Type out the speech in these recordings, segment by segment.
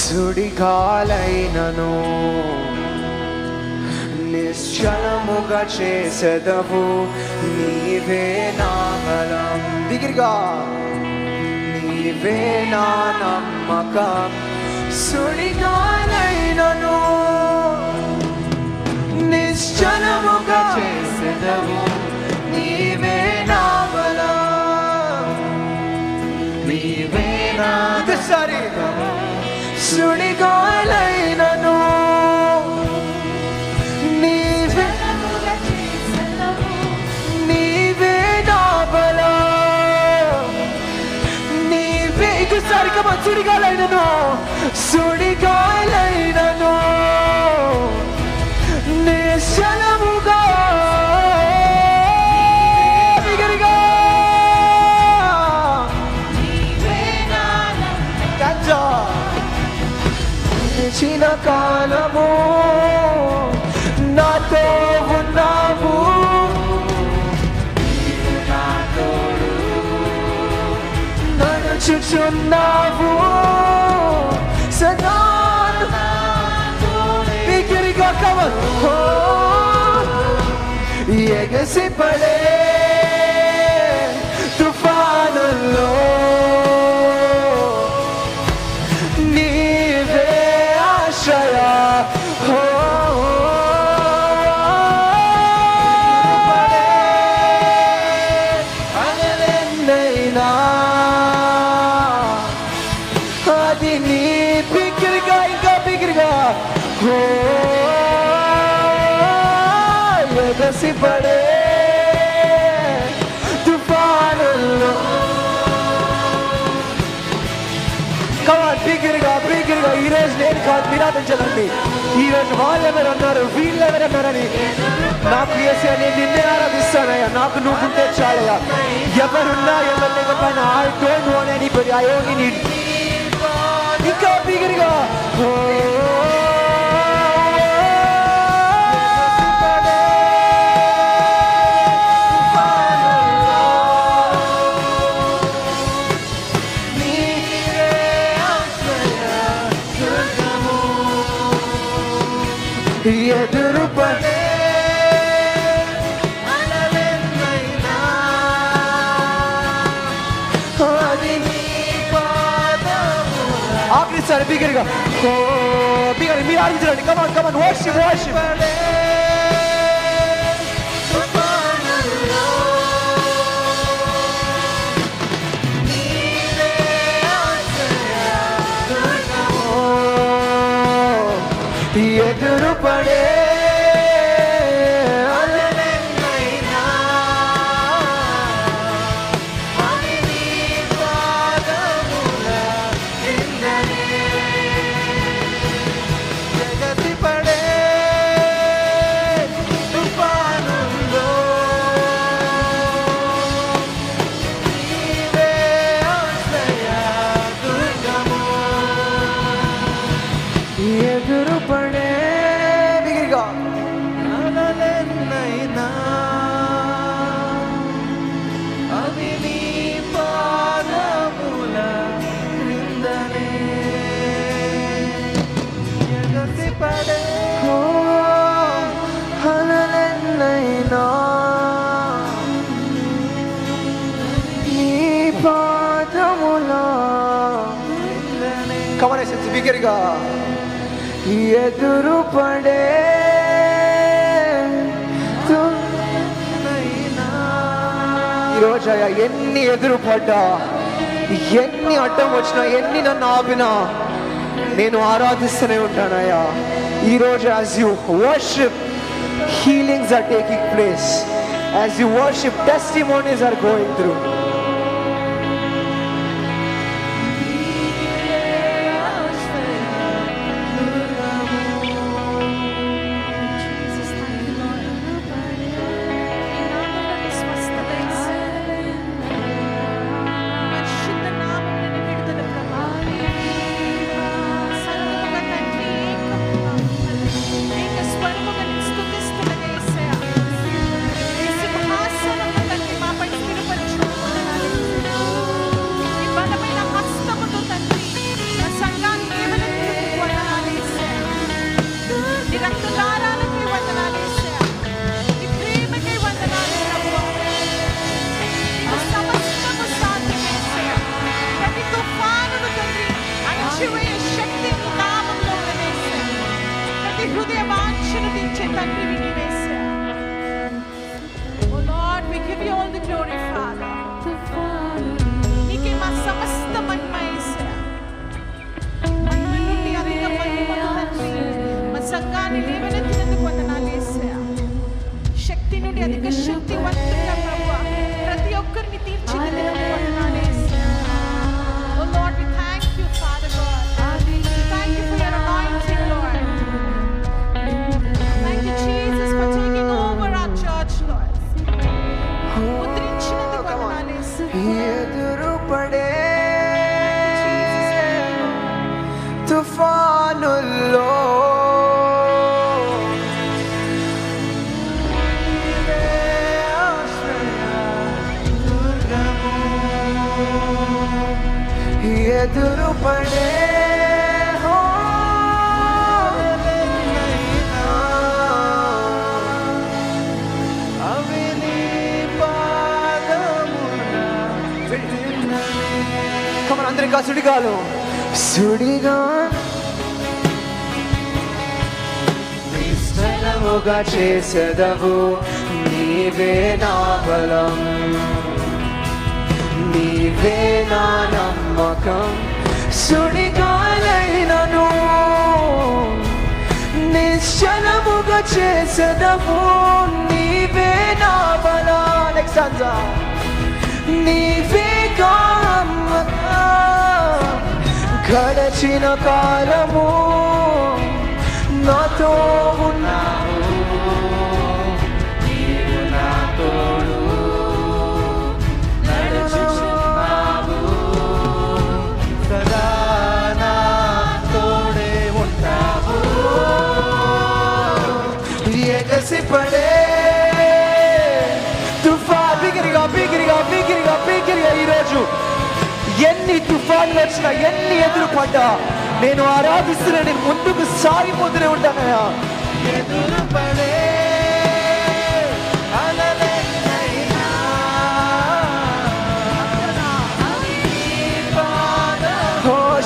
సుడిగాలైనను నిశ్చలముగా చేసెదవు, నీవే నా బలం. దిగిరిగా నీవే నా నమ్మకం. సుడిగాలైనను నిశ్చలముగా చేసెదవు, నీవే నా బలం. నీవే నా సుడిగాలైనను నీవే నా బలం. నీవే ఇంకోసారి కమన్. సుడిగాలైనను సుడిగాలైనను నిశ్చలముగా చిన్న కాలము నాతో ఉన్నావు, నడుచుచున్నావు సదా. బిగిరిగా కమన్. ఎగసిపడే తుఫానుల్లో అది నీ బిగిరిగా ఇంకా బిగిరిగా ఎగసిపడే తుఫానుల్లో. బిగిరిగా బిగిరిగా ఈరోజు నేను కాదు, నిరాధించదండి. ఈరోజు వాళ్ళు ఎవరన్నారు, వీళ్ళు ఎవరన్నారని నాకు వేసే నేను నిన్నే ఆరాధిస్తానయ్యా. నాకు నువ్వుంటే చాలయ్యా. ఎవరున్నా ఎవరు లేకపోయినా I don't want anybody, I only need. ఇంకా బిగిరిగా ఎదురుపడే ఆఖరిసారి బిగిరిగా బిగరి మీరు ఆడించండి. కమాన్ కమాన్ వర్షిప్ వర్షిప్. ఎదురుపడే ఎదురుపడే బిగిరిగా అలలెన్నైనా అవి నీ పాదముల క్రిందనే ఎగసిపడే. అలలెన్నైనా నీ పాదముల కమనేసి బిగిరిగా ఎదురుపడే. ఈరోజు అయ్యా ఎన్ని ఎదురుపడ్డా, ఎన్ని అడ్డం వచ్చినా, ఎన్ని నన్ను ఆపినా నేను ఆరాధిస్తూనే ఉంటానయ్యా. ఈరోజు as you worship, healings are taking place. As you worship, testimonies are going through. అత్యధిక శక్తివంతుడిగా ప్రభువా ప్రతి ఒక్కరిని తీర్చిదిద్దినందుకు వందనాలు యేసయ్యా. Oh Lord, we thank you, Father God. Thank you for your anointing, Lord. Thank you, Jesus, for taking over our church, Lord. ముద్రించినందుకు వందనాలు యేసయ్యా. ఎదురుపడే తుఫానుల్లో నీవే ఆశ్రయ దుర్గము. ఎదురుపడే అందరికా సుడిగాలు సుడిగా నిశ్చలముగా చేసెదవు నీవే నా బలం నీవే నా నమ్మకం సుడిగాలైనను నిశ్చలముగా చేసెదవు నీవే నా బలం. నెక్స్ట్ నీవే గడచిన కాలము నాతో ఉన్నావు నీవు నా తోడు నడుచుచున్నావు సదా నా తోడే ఉంటావు. ఎగసిపడే తుఫాన్ బిగిరిగా బిగిరిగా బిగిరిగా బిగిరిగా ఈరోజు ఎన్ని తుఫాన్లు వచ్చినా ఎన్ని ఎదురుపడ్డా నేను ఆరాధిస్తున్నా, నేను ముందుకు సాగిపోతూనే ఉంటానయ్యా. ఎదురుపడే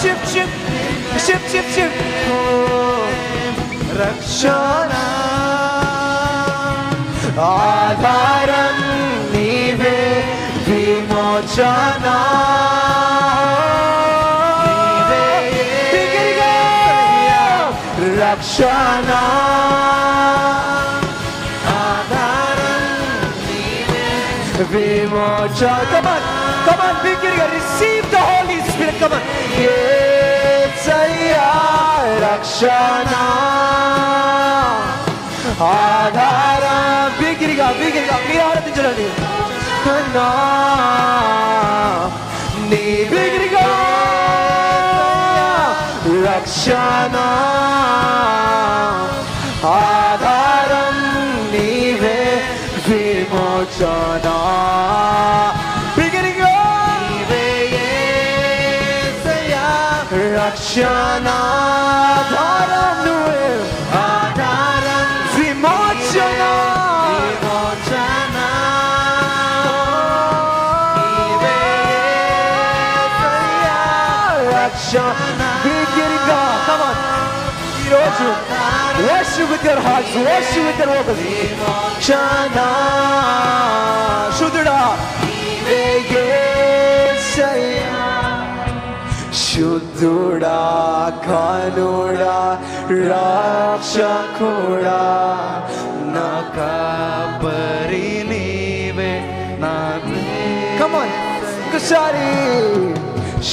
ship ship ship ship ship రక్షణ ఆధారం నీవే విమోచన రక్షణ ఆధారం నీవే విమోచన. Come on, come on, బిగ్గరగా receive the Holy Spirit. Come on. యేసయ్యా రక్షణ ఆధారం బిగ్గరగా బిగ్గరగా మీరు ఆరాధించండి. నీ బిగ్గరగా రక్షణ ఆధారం నీవే విమోచన బిగిరిగా నీవే యేసయ్యా రక్షణ ఆధారం నువ్వే ఆధారం విమోచన విమోచన నీవే యేసయ్యా రక్షణ బిగిరిగా. Come on. ఈరోజు worship with your hearts, worship with your vocals. విమోచన శుద్ధుడా నీవే యేసయ్యా శుద్ధుడా కనుడా రక్షకుడా నా కాపరి నీవే నా. Come on, ఒకసారి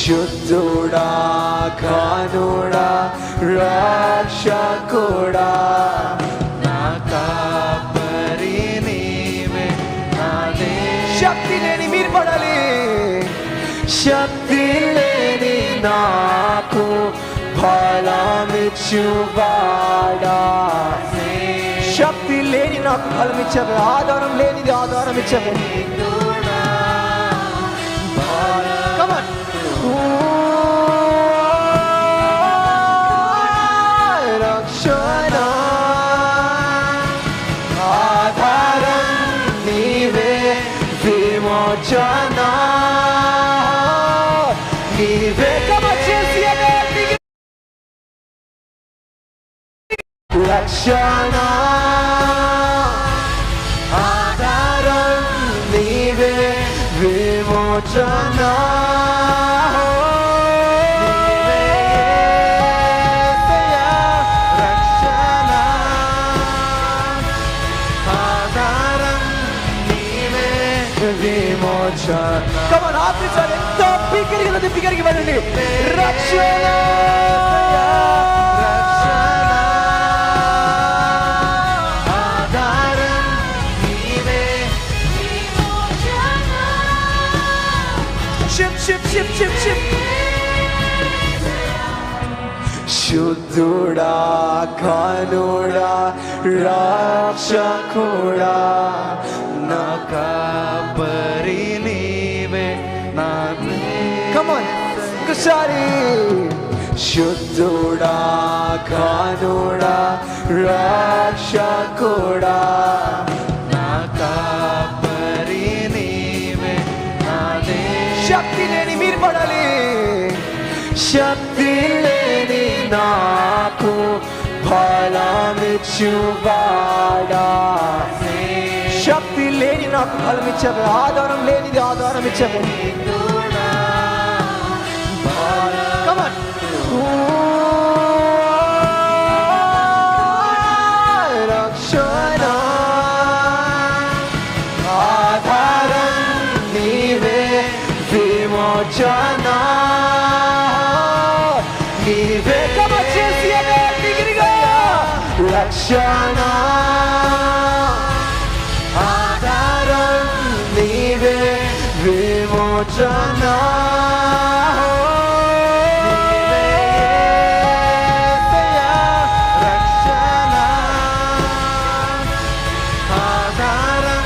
శుద్ధుడా కనుడా రక్షకుడా నా కాపరి నీవే నా దేవా. శక్తి లేని మీరు పడాలి. శక్తి లేని నాకు ఫలమిచ్చువాడా శక్తి లేని నాకు ఫలం ఇచ్చావు ఆధారం లేనిది ఆధారం ఇచ్చావు. రక్షణ ఆధారం నీవే విమోచన నీవే రక్షణ ఆధారం నీవే విమోచన రక్షణ ఆధారం ఎంత బిగ్గరగా వెళ్ళండి. రక్షణ ఆధారం నీవే. Ship ship ship ship ship. శుద్ధుడా ఘనుడా రక్షకుడా నా కాపరి నీవే నా. Come on, ఒకసారి. శుద్ధుడా ఘనుడా రక్షకుడా నా కాపరి నీవే నా. శక్తి లేని మీరు పడాలి. శక్తి లేని నాకు ఫలమిచ్చువాడా. శక్తి లేని నాకు ఫలం ఇచ్చావు. ఆధారం లేనిది ఆధారం ఇచ్చావు. రక్షణ ఆధారం నీవే విమోచన నీవే. చేసి డిగ్రీగా రక్షణ ఆధారం నీవే విమోచన రక్షణ ఆధారం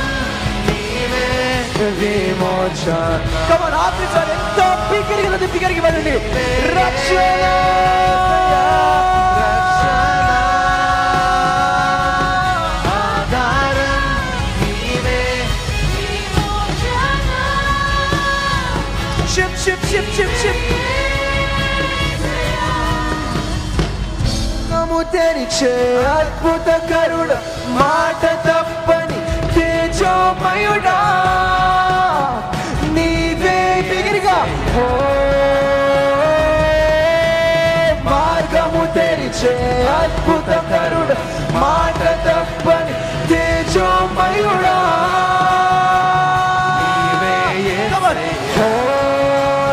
నీవే విమోచన. కమన్ ఆఫీసర్ ఎంత బిగ్గరగా వెళ్ళండి. రక్షణ ఆధారం నీవే. Ship ship ship ship ship. నము తెరిచే అద్భుతకరుడ మాట తప్పని తేజోమయుడా నీవే. బిగిరిగా మార్గము తెరిచే అద్భుతకరుడ మాట తప్పని తేజోమయుడా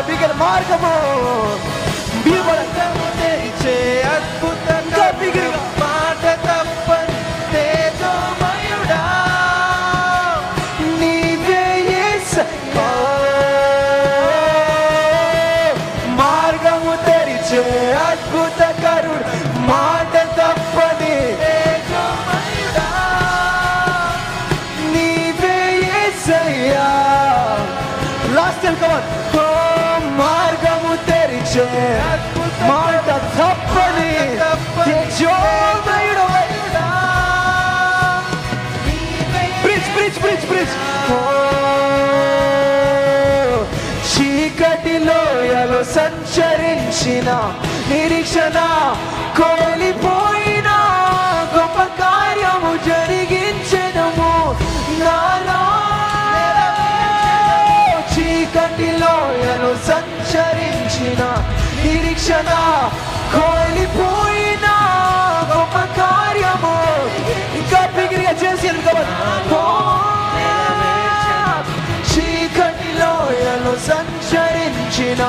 బిగిన మార్గము తెరిచే అద్భుతంగా బిగిరిగా మాట తప్పని తేజోమయుడా నీవే. మార్గము తెరిచే అద్భుతకరుడు మాట తప్పని తేజోమయుడా నీవే యేసయ్యా. Last time come on. మార్గము తెరిచే మాట తప్పని తేజోమయుడా. Bridge bridge bridge bridge. చీకటిలోయలో సంచరించిన నిరీక్షణ కోల్పోయిన గొప్ప కార్యము జరిగించెదము నాలో. చీకటిలోయలో సంచరించిన నిరీక్షణ కోల్పోయిన గొప్ప కార్యము ఇంకా బిగిరిగా చేసి చీకటిలోయలో సంచరించిన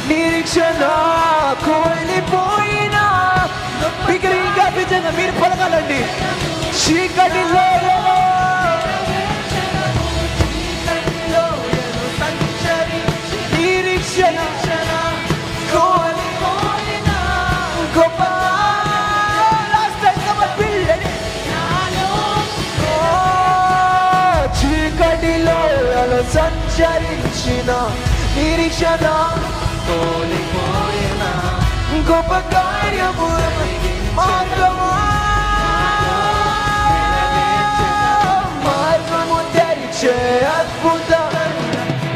నిరీక్షణ కోల్పోయిన బిగిరిగా బిజంగా మీరు పలకాలండి. చీకటిలో నిరీక్షణ కోల్పోయిన గొప్ప చీకటిలో సంచరించిన నిరీక్షణ కోల్పోయిన గొప్ప కార్యము మార్గము తెరిచే అద్భుత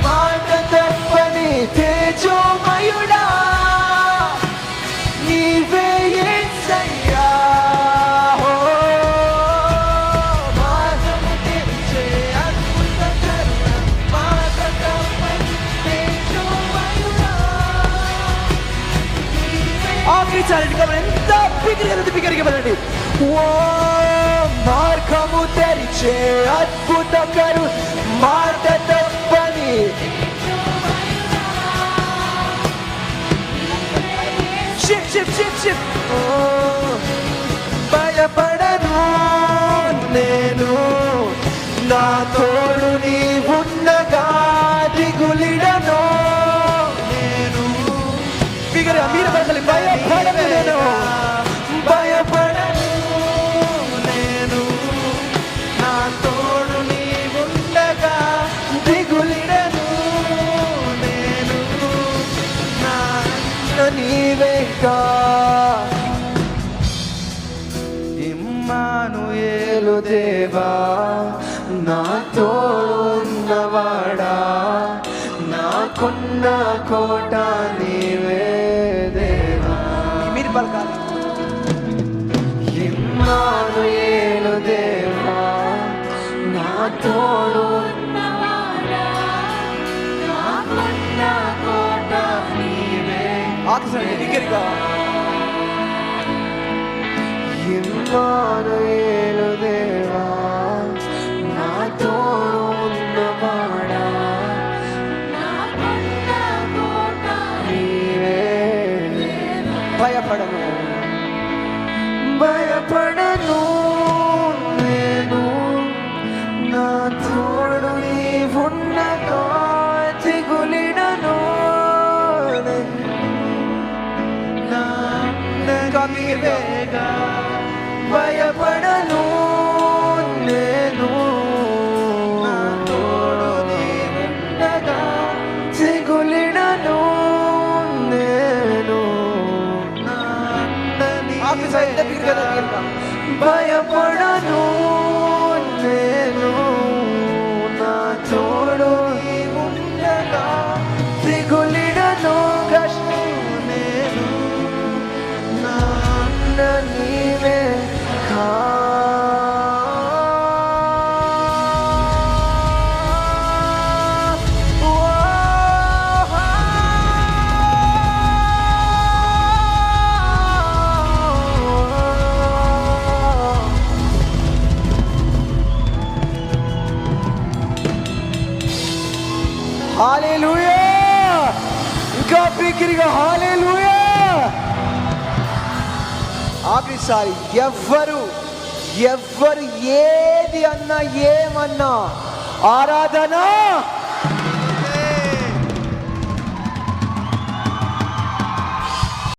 మాట తప్పని తేజోమయుడా నీవే యేసయ్యా. మార్గము తెరిచే అద్భుత మాట తప్పని తేజోమయుడా. ఆఖరి చాలండి. ఎంత బిగ్గరగా వెళ్ళండి. ఓ మార్గము తెరిచే అద్భుతకరు మాట తప్పని worship. భయపడను నేను, నా తోడు నీవుండగా దిగులిడను నేను. బిగర మీరు పడాలి. భయపడను నేను, భయపడను నేను, నా తోడు నీవుండగా దిగులిడను నేను. నా నీవేగా ఇమ్మానుయేలు దేవా, నా తోడు ఉన్నవాడా, నాకున్న కోట నీవే దేవా. మీరు పలకాలి. ఇమ్మానుయేలు దేవా, నా తోడు ఉన్నవాడా, నాకున్న కోట నీవే. ఆకసండి దగ్గరగా. ఇమ్మానుయేలు దేవా, నా తోడు ఉన్నవాడా, నాకున్న కోట నీవే. భయపడను, భయపడను నేను, నా తోడు నీవుండగా దిగులిడను నీవేగా. భయపడను నేను, నా తోడు నీవుండగా దిగులిడను నేను. భయపడను నేను, నా తోడు నీవుండగా దిగులిడను నేను. నా నీవే కా. హల్లెలూయా. ఇంకా బిగ్గరగా హల్లెలూయా. ఆఖరిసారి ఎవ్వరు ఏది అన్నా ఏమన్నా ఆరాధన